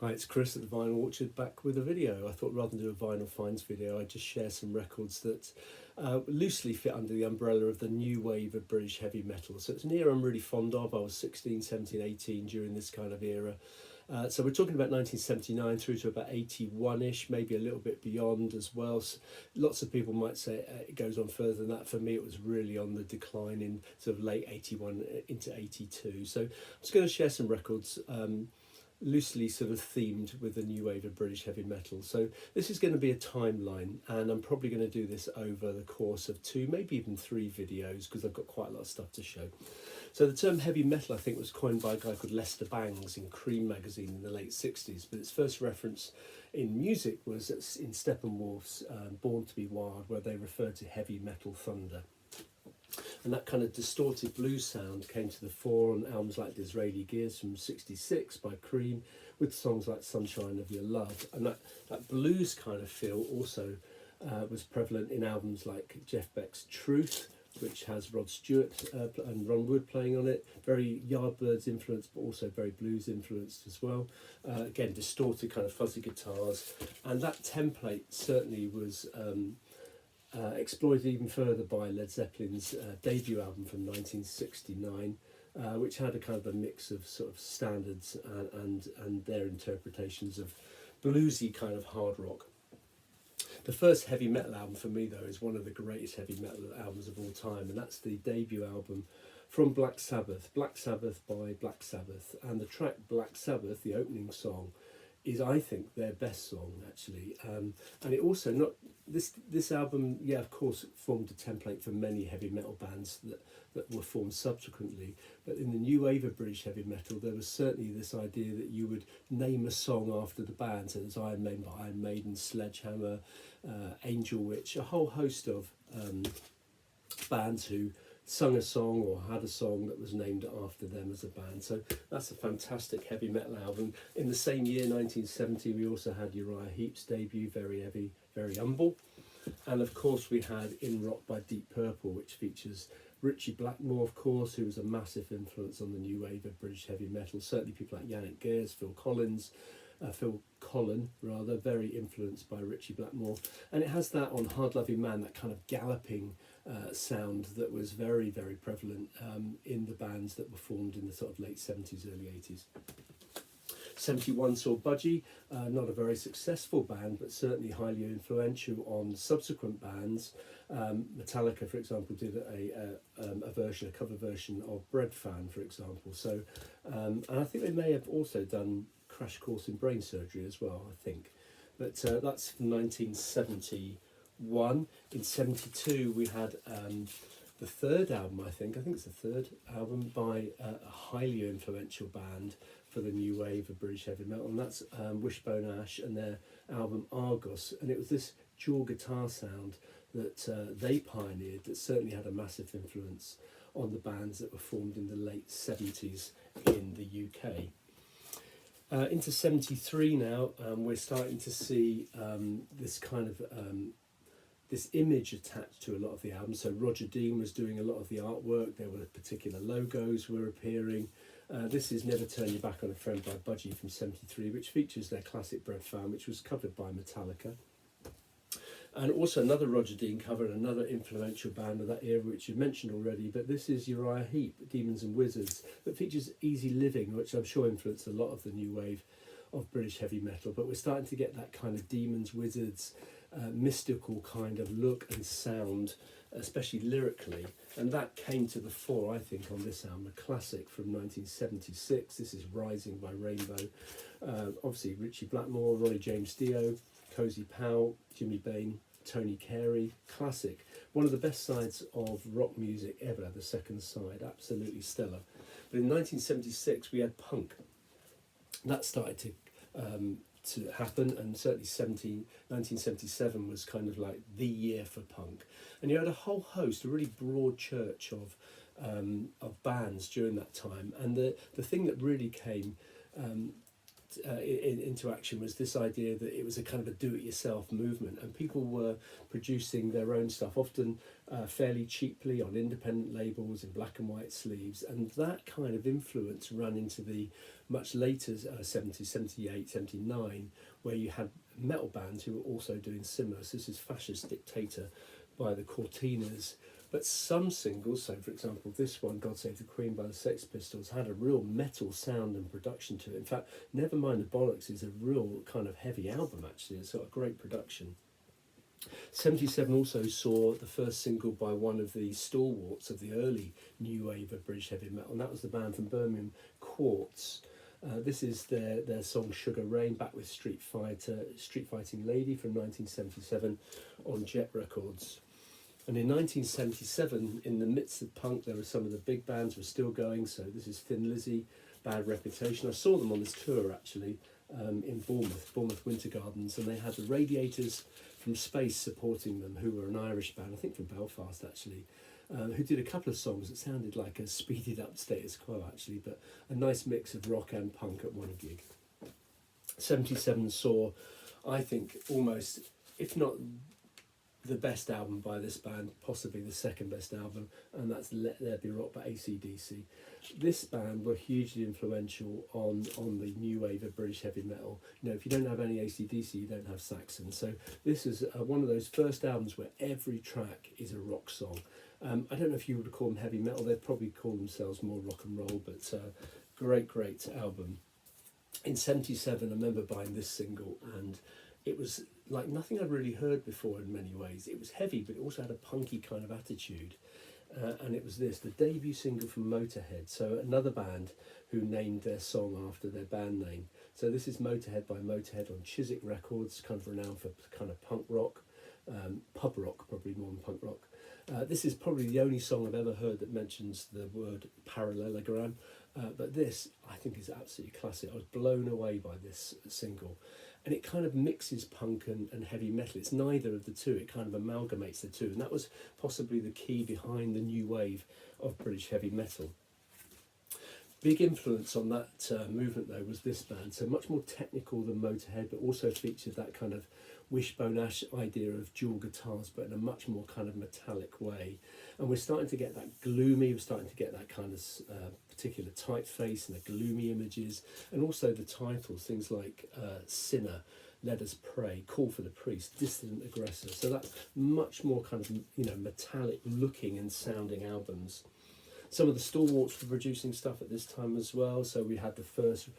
Hi, it's Chris at the Vinyl Orchard, back with a video. I thought rather than do a vinyl finds video, I'd just share some records that loosely fit under the umbrella of the new wave of British heavy metal. So it's an era I'm really fond of. I was 16, 17, 18 during this kind of era. So we're talking about 1979 through to about 81-ish, maybe a little bit beyond as well. So lots of people might say it goes on further than that. For me, it was really on the decline in sort of late 81 into 82. So I'm just going to share some records loosely sort of themed with the new wave of British heavy metal. So this is going to be a timeline, and I'm probably going to do this over the course of 2, maybe even 3 videos, because I've got quite a lot of stuff to show. So the term heavy metal, I think, was coined by a guy called Lester Bangs in Cream magazine in the late 60s, but its first reference in music was in Steppenwolf's Born to be Wild, where they referred to heavy metal thunder. And that kind of distorted blues sound came to the fore on albums like Disraeli Gears from '66 by Cream, with songs like Sunshine of Your Love. And that blues kind of feel also was prevalent in albums like Jeff Beck's Truth, which has Rod Stewart and Ron Wood playing on it. Very Yardbirds influenced, but also very blues influenced as well. Again, distorted kind of fuzzy guitars. And that template certainly was exploited even further by Led Zeppelin's debut album from 1969, which had a kind of a mix of sort of standards and their interpretations of bluesy kind of hard rock. The first heavy metal album for me, though, is one of the greatest heavy metal albums of all time, and that's the debut album from Black Sabbath by Black Sabbath. And the track Black Sabbath, the opening song, is, I think, their best song, actually. And it also, not this album, yeah, of course, formed a template for many heavy metal bands that were formed subsequently. But in the new wave of British heavy metal, there was certainly this idea that you would name a song after the band. So there's Iron Maiden by Iron Maiden, Sledgehammer, Angel Witch, a whole host of bands who sung a song or had a song that was named after them as a band. So that's a fantastic heavy metal album. In the same year, 1970, we also had Uriah Heep's debut, Very Heavy, Very Humble. And of course we had In Rock by Deep Purple, which features Ritchie Blackmore, of course, who was a massive influence on the new wave of British heavy metal. Certainly people like Yannick Gers, Phil Collen, very influenced by Ritchie Blackmore. And it has that on Hard Loving Man, that kind of galloping sound that was very, very prevalent in the bands that were formed in the sort of late 70s, early 80s. 71 saw Budgie, not a very successful band, but certainly highly influential on subsequent bands. Metallica, for example, did a cover version of Bread Fan, for example. So, and I think they may have also done Crash Course in Brain Surgery as well, I think. But that's from 1971. In 72, we had the third album, I think it's the third album by a highly influential band for the new wave of British heavy metal, and that's Wishbone Ash and their album Argos. And it was this dual guitar sound that they pioneered that certainly had a massive influence on the bands that were formed in the late 70s in the UK. Into 73 now, we're starting to see this kind of this image attached to a lot of the albums. So Roger Dean was doing a lot of the artwork. There were particular logos were appearing. This is Never Turn Your Back on a Friend by Budgie from 73, which features their classic Bread Fan, which was covered by Metallica. And also another Roger Dean cover, another influential band of that era, which you mentioned already, but this is Uriah Heep, Demons and Wizards, that features Easy Living, which I'm sure influenced a lot of the new wave of British heavy metal. But we're starting to get that kind of Demons, Wizards, mystical kind of look and sound, especially lyrically. And that came to the fore, I think, on this album, a classic from 1976. This is Rising by Rainbow. Obviously, Ritchie Blackmore, Ronnie James Dio, Cozy Powell, Jimmy Bain, Tony Carey, classic. One of the best sides of rock music ever, the second side, absolutely stellar. But in 1976 we had punk. That started to happen, and certainly 1977 was kind of like the year for punk. And you had a whole host, a really broad church of bands during that time. And the thing that really came into action was this idea that it was a kind of a do-it-yourself movement, and people were producing their own stuff, often fairly cheaply on independent labels in black and white sleeves, and that kind of influence ran into the much later 70s, 78, 79, where you had metal bands who were also doing similar. So this is Fascist Dictator by the Cortinas. But some singles, so for example this one, God Save the Queen by the Sex Pistols, had a real metal sound and production to it. In fact, Nevermind the Bollocks is a real kind of heavy album actually. It's got a great production. 77 also saw the first single by one of the stalwarts of the early new wave of British heavy metal, and that was the band from Birmingham, Quartz. This is their song Sugar Rain, back with Street Fighting Lady from 1977 on Jet Records. And in 1977, in the midst of punk, there were some of the big bands were still going. So this is Thin Lizzy, Bad Reputation. I saw them on this tour actually in Bournemouth Winter Gardens, and they had the Radiators from Space supporting them, who were an Irish band, I think from Belfast actually, who did a couple of songs that sounded like a speeded up Status Quo actually, but a nice mix of rock and punk at one gig. 77 saw, I think, almost, if not the best album by this band, possibly the second best album, and that's Let There Be Rock by AC/DC. This band were hugely influential on the new wave of British heavy metal. You know, if you don't have any AC/DC, you don't have Saxon. So this is one of those first albums where every track is a rock song. I don't know if you would call them heavy metal, they'd probably call themselves more rock and roll, but great album. In 77, I remember buying this single, and it was like nothing I'd really heard before in many ways. It was heavy, but it also had a punky kind of attitude. And it was the debut single from Motorhead, so another band who named their song after their band name. So this is Motorhead by Motorhead on Chiswick Records, kind of renowned for kind of punk rock, pub rock, probably more than punk rock. This is probably the only song I've ever heard that mentions the word parallelogram, but this I think is absolutely classic. I was blown away by this single. And it kind of mixes punk and heavy metal. It's neither of the two. It kind of amalgamates the two. And that was possibly the key behind the new wave of British heavy metal. Big influence on that movement, though, was this band. So much more technical than Motorhead, but also featured that kind of Wishbone Ash idea of dual guitars, but in a much more kind of metallic way. And we're starting to get that gloomy, we're starting to get that kind of particular typeface and the gloomy images, and also the titles, things like Sinner, Let Us Pray, Call for the Priest, Dissident Aggressor. So that's much more kind of, you know, metallic looking and sounding albums. Some of the stalwarts were producing stuff at this time as well. So we had the first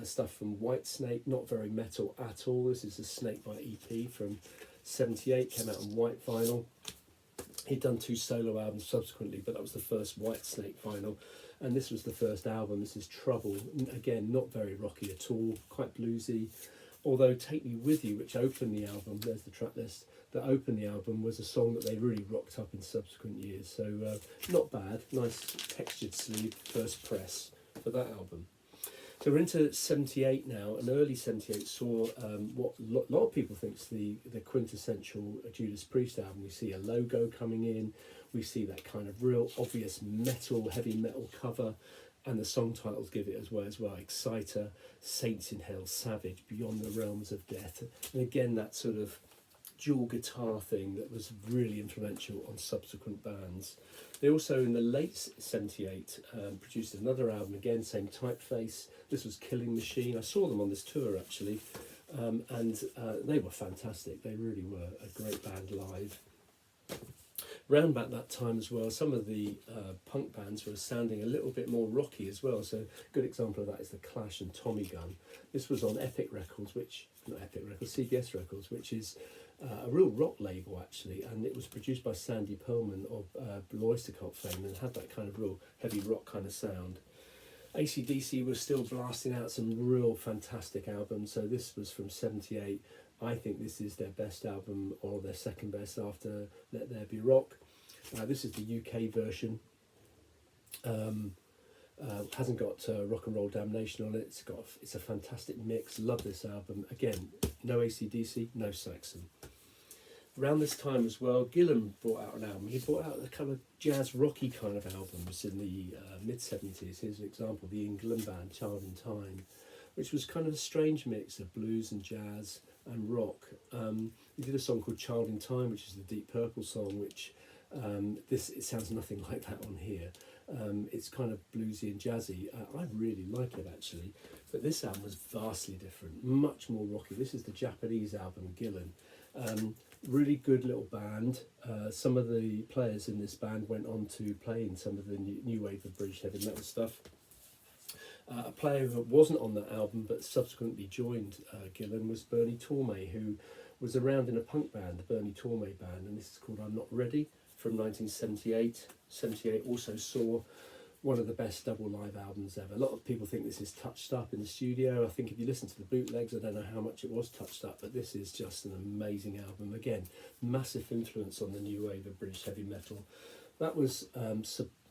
stuff from Whitesnake, not very metal at all. This is a Snakebite EP from 78, came out on white vinyl. He'd done 2 solo albums subsequently, but that was the first Whitesnake vinyl. And this was the first album. This is Trouble. Again, not very rocky at all, quite bluesy. Although Take Me With You, which opened the album, there's the track list, that opened the album, was a song that they really rocked up in subsequent years. So not bad, nice textured sleeve, first press for that album. So we're into 78 now, and early 78 saw what a lot of people think is the quintessential Judas Priest album. We see a logo coming in, we see that kind of real obvious metal, heavy metal cover, and the song titles give it as well. Exciter, Saints in Hell, Savage, Beyond the Realms of Death. And again, that sort of dual guitar thing that was really influential on subsequent bands. They also, in the late 78, produced another album, again, same typeface. This was Killing Machine. I saw them on this tour, actually, and they were fantastic. They really were a great band live. Round about that time as well, some of the punk bands were sounding a little bit more rocky as well. So a good example of that is The Clash and Tommy Gun. This was on Epic Records, CBS Records, which is a real rock label actually, and it was produced by Sandy Pearlman of Blue Oyster Cult fame, and had that kind of real heavy rock kind of sound. AC/DC was still blasting out some real fantastic albums. So this was from 78. I think this is their best album, or their second best after Let There Be Rock. This is the UK version. Hasn't got Rock and Roll Damnation on it. It's a fantastic mix. Love this album. Again, no AC/DC, no Saxon. Around this time as well, Gillan brought out an album. He brought out a kind of jazz rocky kind of albums in the mid-70s. Here's an example: the England band, Child in Time. which was kind of a strange mix of blues and jazz and rock. He did a song called Child in Time, which is the Deep Purple song, which it sounds nothing like that on here. It's kind of bluesy and jazzy. I really like it actually, but this album was vastly different, much more rocky. This is the Japanese album, Gillen. Really good little band. Some of the players in this band went on to play in some of the new wave of British heavy metal stuff. A player that wasn't on that album but subsequently joined Gillen was Bernie Tormé, who was around in a punk band, the Bernie Tormé band, and this is called I'm Not Ready from 1978. 78 also saw one of the best double live albums ever. A lot of people think this is touched up in the studio. I think if you listen to the bootlegs, I don't know how much it was touched up, but this is just an amazing album. Again, massive influence on the new wave of British heavy metal. That was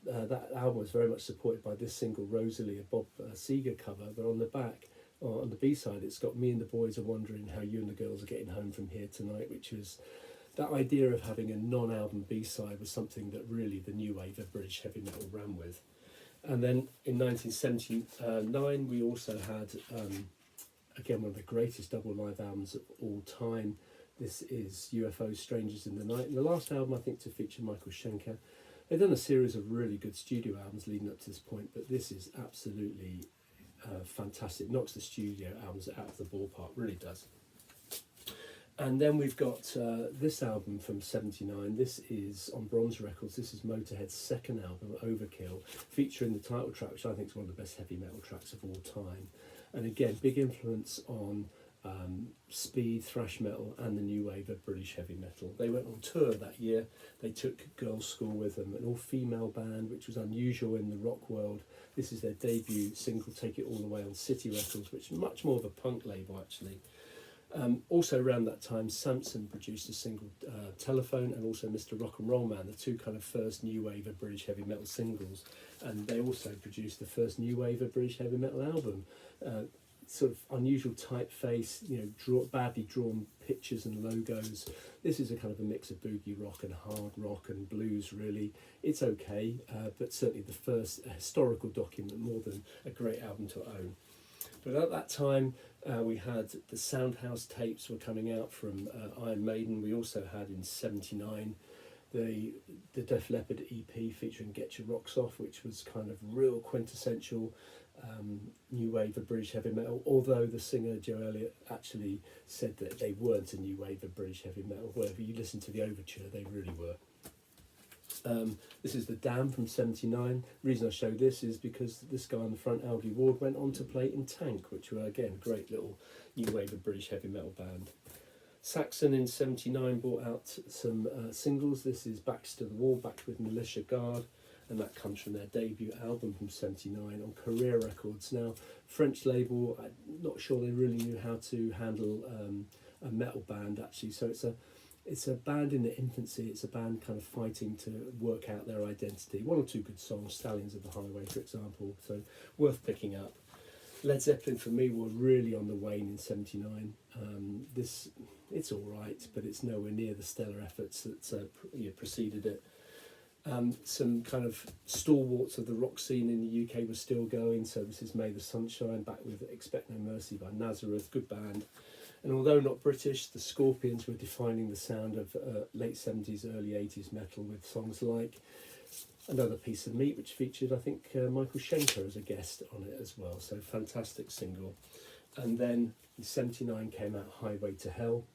that album was very much supported by this single, Rosalie, a Bob Seger cover, but on the back, on the B-side, it's got Me and the Boys Are Wondering How You and the Girls Are Getting Home From Here Tonight, which was that idea of having a non-album B-side was something that really the new wave of British heavy metal ran with. And then in 1979, we also had, again, one of the greatest double live albums of all time. This is UFO Strangers in the Night. And the last album, I think, to feature Michael Schenker. They've done a series of really good studio albums leading up to this point, but this is absolutely fantastic. Knocks the studio albums out of the ballpark, really does. And then we've got this album from '79. This is on Bronze Records. This is Motorhead's second album, Overkill, featuring the title track, which I think is one of the best heavy metal tracks of all time. And again, big influence on speed, thrash metal, and the new wave of British heavy metal. They went on tour that year. They took Girls' School with them, an all-female band, which was unusual in the rock world. This is their debut single, Take It All Away, on City Records, which is much more of a punk label, actually. Also around that time, Samson produced a single, Telephone, and also Mr. Rock and Roll Man, the two kind of first new wave of British heavy metal singles. And they also produced the first new wave of British heavy metal album. Sort of unusual typeface, badly drawn pictures and logos. This is a kind of a mix of boogie rock and hard rock and blues, really. It's okay, but certainly the first historical document more than a great album to own. But at that time, we had the Soundhouse tapes were coming out from Iron Maiden. We also had in '79 the Def Leppard EP featuring Get Your Rocks Off, which was kind of real quintessential new wave of British heavy metal, although the singer Joe Elliott actually said that they weren't a new wave of British heavy metal. Wherever you listen to the overture, they really were. This is The Dam from '79. The reason I show this is because this guy on the front, Algie Ward, went on to play in Tank, which were, again, a great little new wave of British heavy metal band. Saxon in '79 brought out some singles. This is Backs to the Wall, backed with Militia Guard, and that comes from their debut album from '79 on Career Records. Now, French label, I'm not sure they really knew how to handle a metal band, actually, so it's a band in the infancy. It's a band kind of fighting to work out their identity. One or two good songs, Stallions of the Highway, for example, so worth picking up. Led Zeppelin, for me, were really on the wane in '79. It's all right, but it's nowhere near the stellar efforts that preceded it. Some kind of stalwarts of the rock scene in the UK were still going, so this is May the Sunshine, back with Expect No Mercy by Nazareth, good band. And although not British, the Scorpions were defining the sound of late 70s, early 80s metal with songs like Another Piece of Meat, which featured, I think, Michael Schenker as a guest on it as well. So fantastic single. And then in '79 came out Highway to Hell.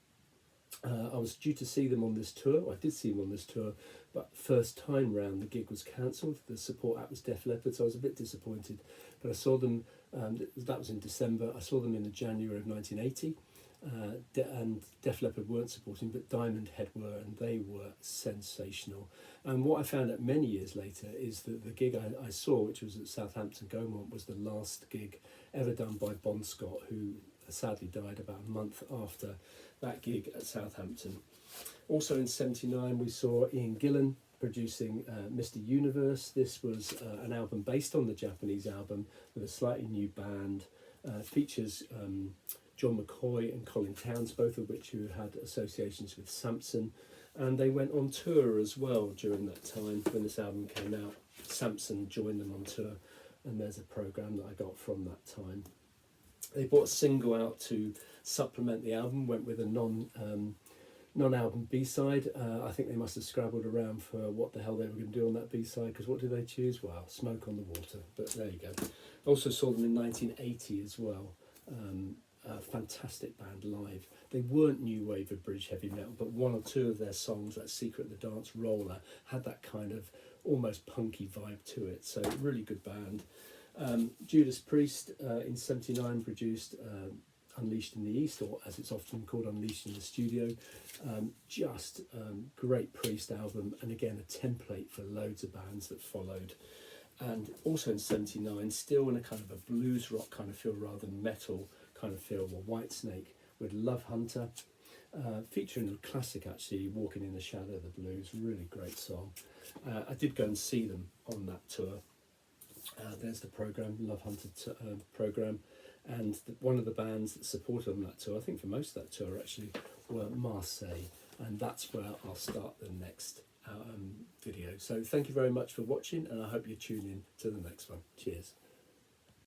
I was due to see them on this tour. I did see them on this tour, but first time round the gig was cancelled. The support act was Def Leppard, so I was a bit disappointed. But I saw them, that was in December. I saw them in the January of 1980. And Def Leppard weren't supporting, but Diamond Head were, and they were sensational. And what I found out many years later is that the gig I saw, which was at Southampton Gaumont, was the last gig ever done by Bon Scott, who sadly died about a month after that gig at Southampton. Also in '79 we saw Ian Gillan producing Mr. Universe. This was an album based on the Japanese album with a slightly new band. Features John McCoy and Colin Towns, both of which who had associations with Samson, and they went on tour as well during that time when this album came out. Samson joined them on tour, and there's a programme that I got from that time. They brought a single out to supplement the album, went with a non-album B-side. I think they must have scrabbled around for what the hell they were going to do on that B-side, because what did they choose? Well, Smoke on the Water, but there you go. Also saw them in 1980 as well. A fantastic band live. They weren't new wave of British heavy metal, but one or two of their songs, like Secret of the Dance, Roller, had that kind of almost punky vibe to it. So really good band. Judas Priest in '79 produced Unleashed in the East, or as it's often called, Unleashed in the Studio. Great Priest album, and again a template for loads of bands that followed. And also in '79, still in a kind of a blues rock kind of feel rather than metal kind of feel, were Whitesnake with Love Hunter, featuring a classic actually, Walking in the Shadow of the Blues, really great song. I did go and see them on that tour. There's the programme, Love Hunter programme, and one of the bands that supported on that tour, I think for most of that tour actually, were Marseille, and that's where I'll start the next video. So thank you very much for watching, and I hope you tune in to the next one. Cheers.